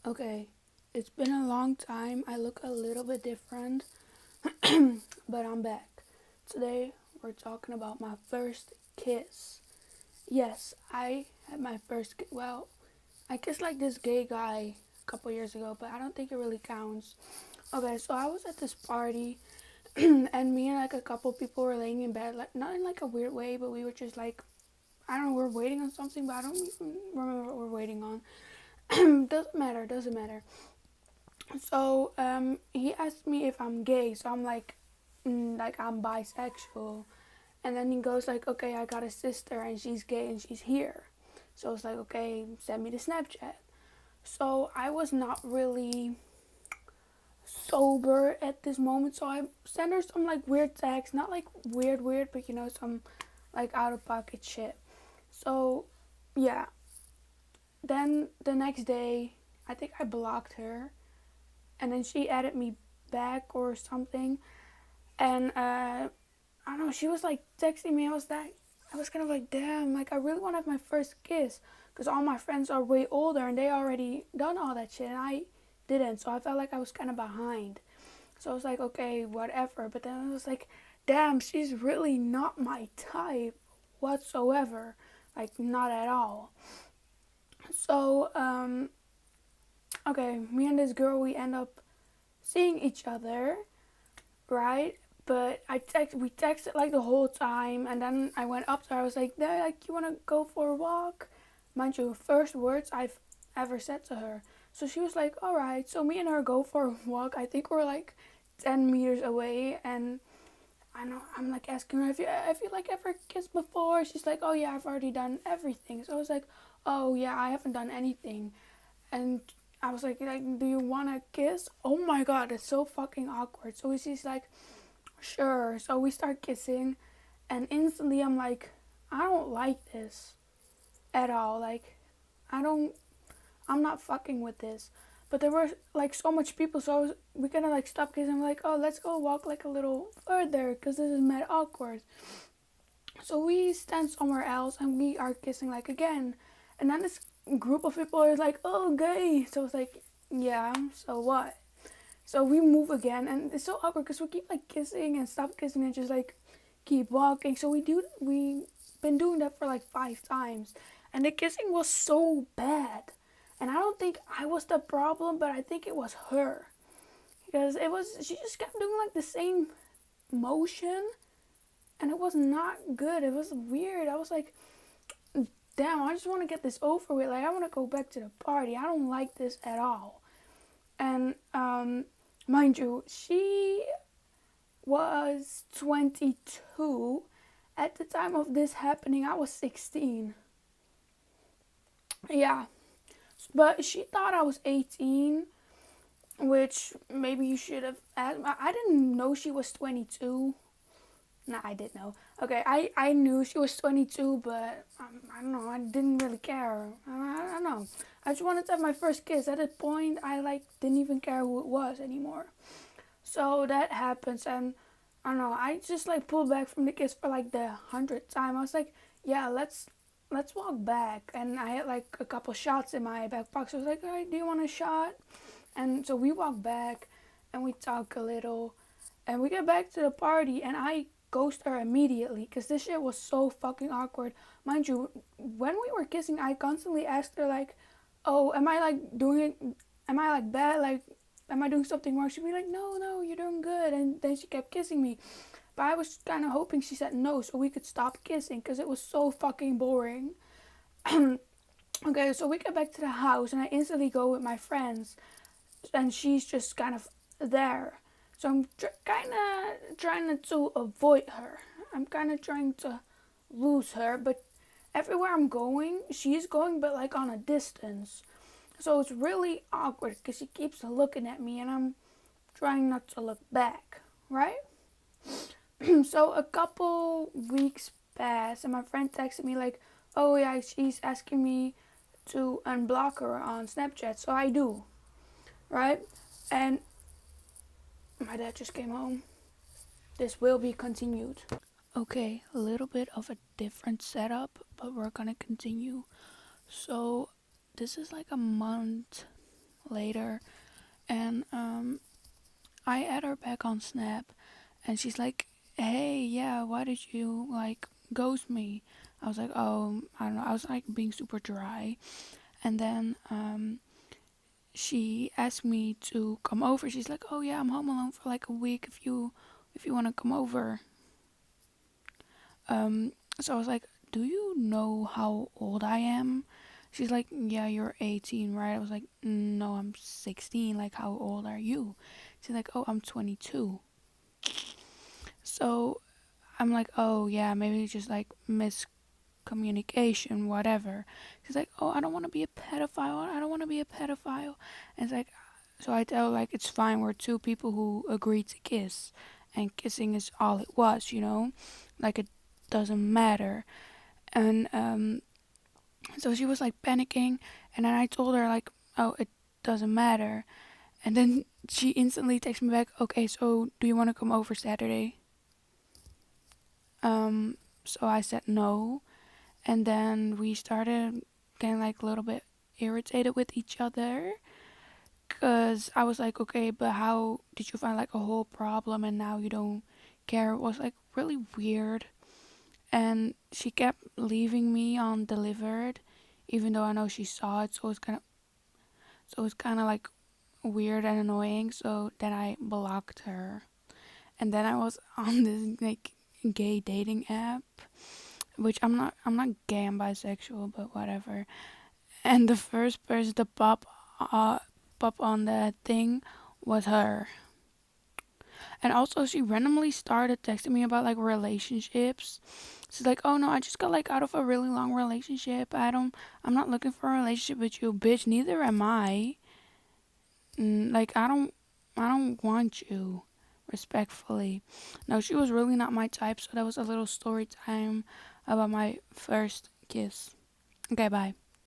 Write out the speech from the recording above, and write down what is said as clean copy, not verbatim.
Okay, it's been a long time. I look a little bit different, but I'm back. Today, we're talking about my first kiss. Yes, I had my first well, I kissed like this gay guy a couple years ago, but I don't think it really counts. Okay, so I was at this party, and me and like a couple people were laying in bed, like not in like a weird way, but we were just like, I don't know, we're waiting on something, but I don't even remember what we're waiting on. Doesn't matter. So he asked me if I'm gay. So I'm like I'm bisexual. And then he goes like, okay, I got a sister and she's gay and she's here. So it's like, okay, send me the Snapchat. So I was not really sober at this moment. So I sent her some like weird text, not like weird, but some like out of pocket shit. So yeah. Then the next day, I think I blocked her, and then she added me back or something, and I don't know. She was like texting me. I was kind of like, damn, like I really want to have my first kiss, because all my friends are way older and they already done all that shit, and I didn't. So I felt like I was kind of behind. So I was like, okay, whatever. But then I was like, damn, she's really not my type whatsoever, like not at all. So okay, me and this girl, we end up seeing each other, right? But we texted like the whole time, and then I went up to her. I was like, "Yeah, like you wanna go for a walk?" Mind you, first words I've ever said to her. So she was like, "All right." So me and her go for a walk. I think we're like 10 meters away, and I'm like asking her, "Have you like ever kissed before?" She's like, "Oh yeah, I've already done everything." So I was like, "Oh yeah, I haven't done anything." And I was like, do you wanna kiss? Oh my god, it's so fucking awkward. So she's like, sure. So we start kissing, and instantly I'm like, I don't like this at all. Like, I don't, I'm not fucking with this. But there were like so much people, so we kind of like stopped kissing. I'm like, oh, let's go walk like a little further, because this is mad awkward. So we stand somewhere else and we are kissing like again. And then this group of people is like, oh, gay. So it's like, yeah, so what? So we move again, and it's so awkward because we keep like kissing and stop kissing and just like keep walking. So we been doing that for like 5 times, and the kissing was so bad. And I don't think I was the problem, but I think it was her, because it was she just kept doing like the same motion, and it was not good. It was weird. I was like, damn, I just want to get this over with. Like I want to go back to the party. I don't like this at all. And mind you, she was 22. At the time of this happening, I was 16. Yeah, but she thought I was 18, which maybe you should have asked. I didn't know she was 22. Nah, I did know. Okay, I knew she was 22, but I don't know. I didn't really care. I don't know. I just wanted to have my first kiss. At that point, I like didn't even care who it was anymore. So that happens, and I don't know. I just like pulled back from the kiss for like the 100th time. I was like, yeah, let's walk back. And I had like a couple shots in my back pocket. So I was like, all right, do you want a shot? And so we walk back, and we talk a little, and we get back to the party, and I ghost her immediately because this shit was so fucking awkward. Mind you, when we were kissing, I constantly asked her like, "Oh, am I like doing it? Am I like bad? Like, am I doing something wrong?" She'd be like, "No, you're doing good." And then she kept kissing me, but I was kind of hoping she said no so we could stop kissing because it was so fucking boring. Okay, so we get back to the house, and I instantly go with my friends, and she's just kind of there. So I'm kind of trying to avoid her. I'm kind of trying to lose her, but everywhere I'm going, she's going, but like on a distance. So it's really awkward because she keeps looking at me, and I'm trying not to look back, right? So a couple weeks pass, and my friend texted me like, "Oh yeah, she's asking me to unblock her on Snapchat." So I do, right? And my dad just came home. This will be continued. Okay, a little bit of a different setup, but we're gonna continue. So, this is like a month, later, and I add her back on Snap, and she's like, "Hey, yeah, why did you like ghost me?" I was like, "Oh, I don't know." I was like being super dry, and then she asked me to come over. She's like, "Oh yeah, I'm home alone for like a week. If you want to come over." Um, so I was like, "Do you know how old I am?" She's like, "Yeah, you're 18, right?" I was like, "No, I'm 16. Like, how old are you?" She's like, "Oh, I'm 22." So I'm like, "Oh yeah, maybe it's just like miscommunication, whatever." She's like, "Oh, I don't want to be a pedophile. I don't want to be a pedophile." And it's like, so I tell her, like, it's fine. We're two people who agreed to kiss, and kissing is all it was, like, it doesn't matter. And so she was like panicking, and then I told her like, "Oh, it doesn't matter." And then she instantly texted me back, "Okay, so do you want to come over Saturday?" Um, so I said no, and then we started getting like a little bit irritated with each other, cause I was like, "Okay, but how did you find like a whole problem and now you don't care?" It was like really weird, and she kept leaving me undelivered, even though I know she saw it. So it's kind of like weird and annoying. So then I blocked her, and then I was on this like gay dating app, which I'm not gay, I'm bisexual, but whatever. And the first person to pop on that thing was her. And also she randomly started texting me about like relationships. She's like, "Oh no, I just got like out of a really long relationship. I'm not looking for a relationship with you, bitch. Neither am I. Like I don't want you." Respectfully. No, she was really not my type, so that was a little story time about my first kiss. Okay, bye.